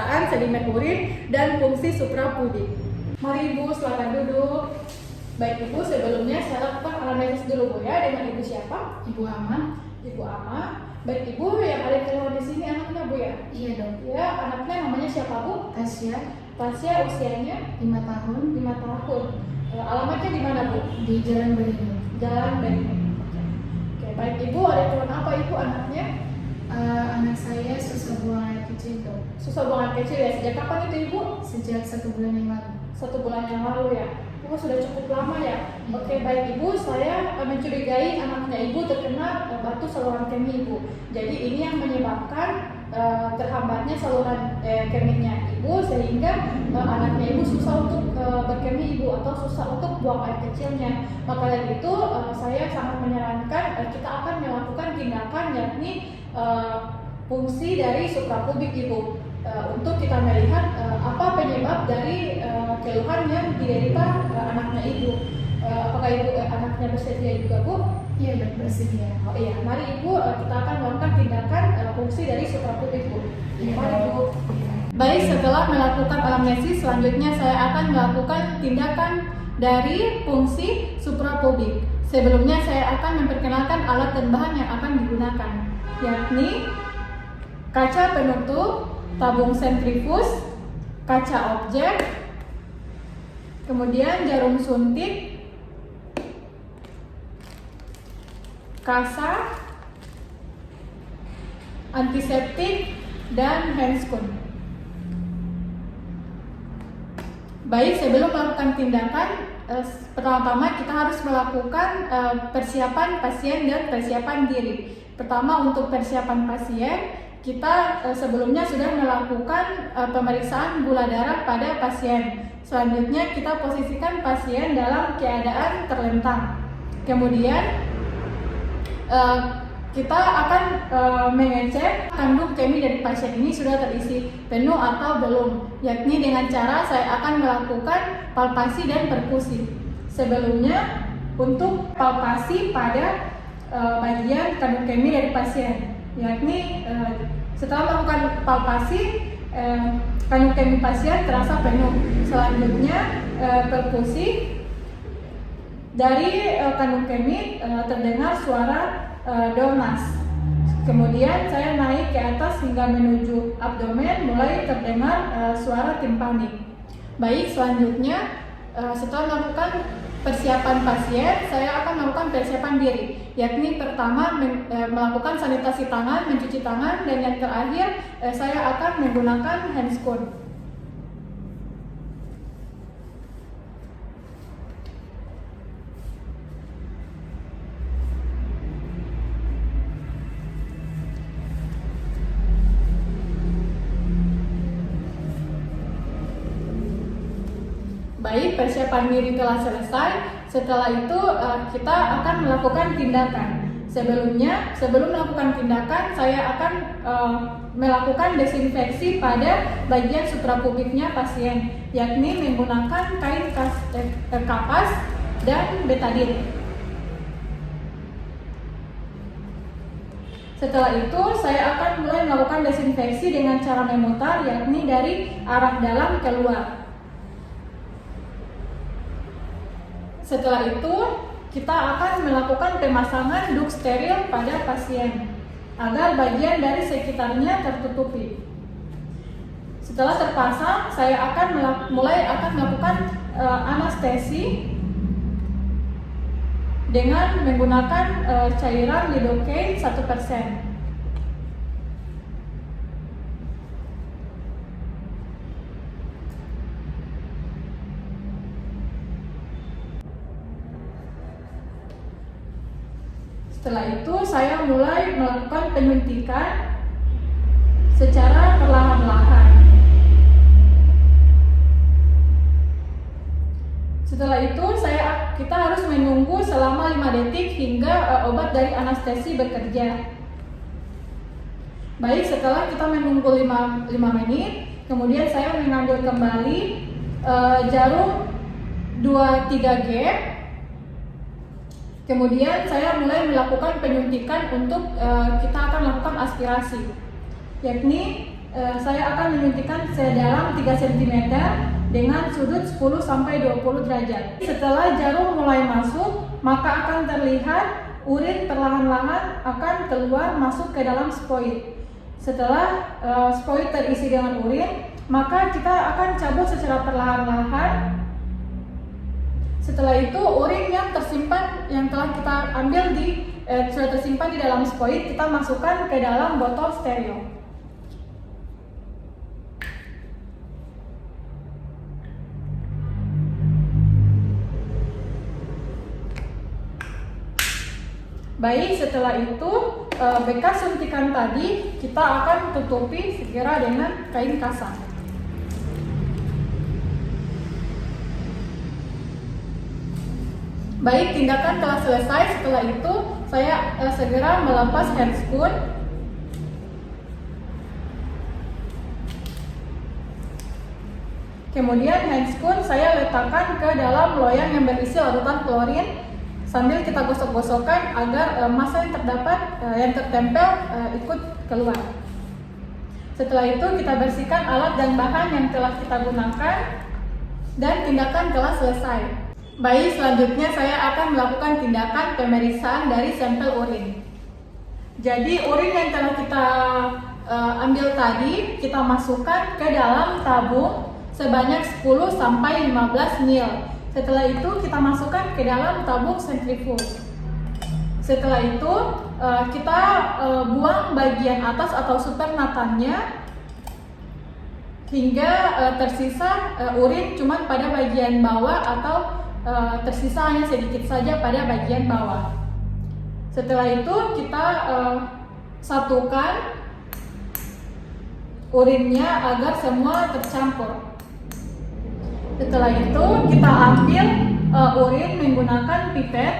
pemeriksaan sedimen urin dan fungsi suprapubik. Mari Ibu, silakan duduk. Baik Ibu, sebelumnya saya lakukan anamnesis dulu Bu ya, dengan Ibu siapa? Ibu Ama. Ibu Ama. Baik Ibu, yang ada keluar di sini anaknya Bu ya? Iya dok. Ya, anaknya namanya siapa Bu? Tasya. Tasya, usianya 5 tahun. 5 tahun. Alamatnya di mana Bu? Di Jalan Beringin. Jalan Beringin. Oke, baik Ibu, ada keluhan apa Ibu anaknya? Anak saya susah buang air kecil dok. Susah buang air kecil ya, sejak kapan itu Ibu? Sejak 1 bulan yang lalu. 1 bulan yang lalu ya. Oh, sudah cukup lama ya. Oke, baik Ibu, saya mencurigai anaknya Ibu terkena batu saluran kemih Ibu. Jadi ini yang menyebabkan terhambatnya saluran kemihnya Ibu, sehingga anaknya Ibu susah untuk berkemih Ibu, atau susah untuk buang air kecilnya. Maka dari itu saya sangat menyarankan kita akan melakukan tindakan, yakni fungsi dari suprapubik Ibu, untuk kita melihat apa penyebab dari keluhan yang diderita anaknya Ibu. Apakah Ibu anaknya bersedia juga Bu? Iya dok, bersedia. Oh iya, mari Ibu kita akan melakukan tindakan fungsi dari suprapubik Bu. Iya, Mari Bu. Iya. Baik, setelah melakukan anamnesis, selanjutnya saya akan melakukan tindakan dari fungsi suprapubik. Sebelumnya saya akan memperkenalkan alat dan bahan yang akan digunakan, yakni kaca penutup, tabung sentrifus, kaca objek, kemudian jarum suntik, kasa, antiseptik, dan handscoon. Baik, sebelum melakukan tindakan, pertama-tama kita harus melakukan persiapan pasien dan persiapan diri. Pertama, untuk persiapan pasien, kita sebelumnya sudah melakukan pemeriksaan gula darah pada pasien. Selanjutnya kita posisikan pasien dalam keadaan terlentang. Kemudian kita akan mengecek kandung kemih dari pasien ini sudah terisi penuh atau belum, yakni dengan cara saya akan melakukan palpasi dan perkusi. Sebelumnya, untuk palpasi pada bagian kandung kemih dari pasien, yakni setelah melakukan palpasi, kandung kemih pasien terasa penuh. Selanjutnya perkusi, dari kandung kemih terdengar suara dornas. Kemudian saya naik ke atas hingga menuju abdomen, mulai terdengar suara timpani. Baik, selanjutnya setelah melakukan persiapan pasien, saya akan melakukan persiapan diri, yakni pertama melakukan sanitasi tangan, mencuci tangan, dan yang terakhir saya akan menggunakan handscoon. Baik, persiapan diri telah selesai. Setelah itu kita akan melakukan tindakan. Sebelum melakukan tindakan, saya akan melakukan desinfeksi pada bagian suprapubiknya pasien, yakni menggunakan kain kapas dan betadine. Setelah itu, saya akan mulai melakukan desinfeksi dengan cara memutar, yakni dari arah dalam keluar. Setelah itu, kita akan melakukan pemasangan duk steril pada pasien agar bagian dari sekitarnya tertutupi. Setelah terpasang, saya akan mulai melakukan anestesi dengan menggunakan cairan lidocaine 1%. Setelah itu, saya mulai melakukan penyuntikan secara perlahan-lahan. Setelah itu, kita harus menunggu selama 5 detik hingga obat dari anestesi bekerja. Baik, setelah kita menunggu 5 menit, kemudian saya mengambil kembali jarum 2-3 gap. Kemudian saya mulai melakukan penyuntikan untuk kita akan melakukan aspirasi, yakni saya akan menyuntikkan sedalam 3 cm dengan sudut 10-20 derajat. Setelah jarum mulai masuk, maka akan terlihat urin perlahan-lahan akan keluar masuk ke dalam spoit. Setelah spoit terisi dengan urin, maka kita akan cabut secara perlahan-lahan. Setelah itu urin yang tersimpan, yang telah kita ambil sudah tersimpan di dalam spoit, kita masukkan ke dalam botol steril. Baik, setelah itu bekas suntikan tadi kita akan tutupi segera dengan kain kasar. Baik, tindakan telah selesai. Setelah itu saya segera melepas handscoon. Kemudian handscoon saya letakkan ke dalam loyang yang berisi larutan klorin sambil kita gosok-gosokkan agar massa yang terdapat yang tertempel ikut keluar. Setelah itu kita bersihkan alat dan bahan yang telah kita gunakan dan tindakan telah selesai. Baik, selanjutnya saya akan melakukan tindakan pemeriksaan dari sampel urin. Jadi urin yang telah kita ambil tadi kita masukkan ke dalam tabung sebanyak 10-15 ml. Setelah itu kita masukkan ke dalam tabung sentrifuge. Setelah itu kita buang bagian atas atau supernatannya hingga tersisa urin cuma pada bagian bawah atau tersisa hanya sedikit saja pada bagian bawah. Setelah itu kita satukan urinnya agar semua tercampur. Setelah itu kita ambil urin menggunakan pipet.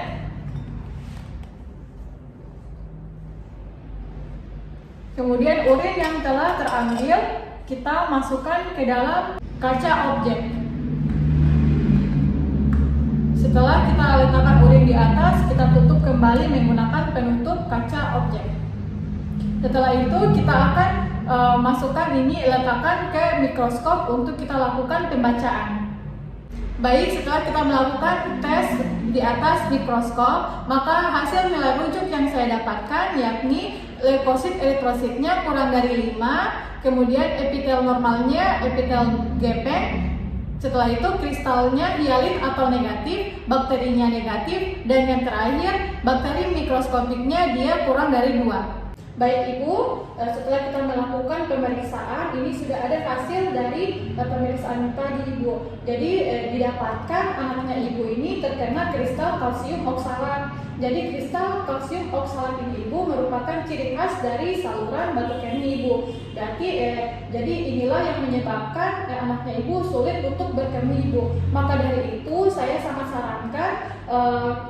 Kemudian urin yang telah terambil kita masukkan ke dalam kaca objek. Setelah kita letakkan urin di atas, kita tutup kembali menggunakan penutup kaca objek. Setelah itu kita akan masukkan ini, letakkan ke mikroskop untuk kita lakukan pembacaan. Baik, setelah kita melakukan tes di atas mikroskop, maka hasil nilai rujuk yang saya dapatkan yakni leukosit eritrositnya kurang dari 5, kemudian epitel normalnya epitel gepeng. Setelah itu kristalnya hialin atau negatif, bakterinya negatif, dan yang terakhir bakteri mikroskopiknya dia kurang dari 2. Baik Ibu, setelah kita melakukan pemeriksaan, ini sudah ada hasil dari pemeriksaan tadi Ibu. Jadi didapatkan anaknya Ibu ini terkena kristal kalsium oksalat. Jadi kristal kalsium oksalat ini Ibu merupakan ciri khas dari saluran batu kemih Ibu. Jadi inilah yang menyebabkan anaknya Ibu sulit untuk berkemih Ibu. Maka dari itu saya sangat sarankan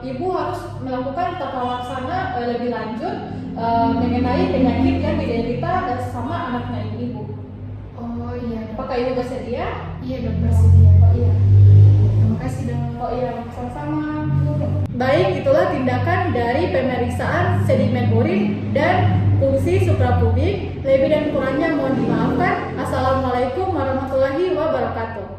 Ibu harus melakukan tata laksana lebih lanjut mengenai penyakit yang diderita sama anaknya ini Ibu. Oh iya. Apakah Ibu bersedia? Iya dok, bersedia. Oh iya. Terima kasih dok. Oh iya, sama-sama. Baik, itulah tindakan dari pemeriksaan sedimen urin dan fungsi suprapubik. Lebih dan kurangnya mohon dimaafkan. Assalamualaikum warahmatullahi wabarakatuh.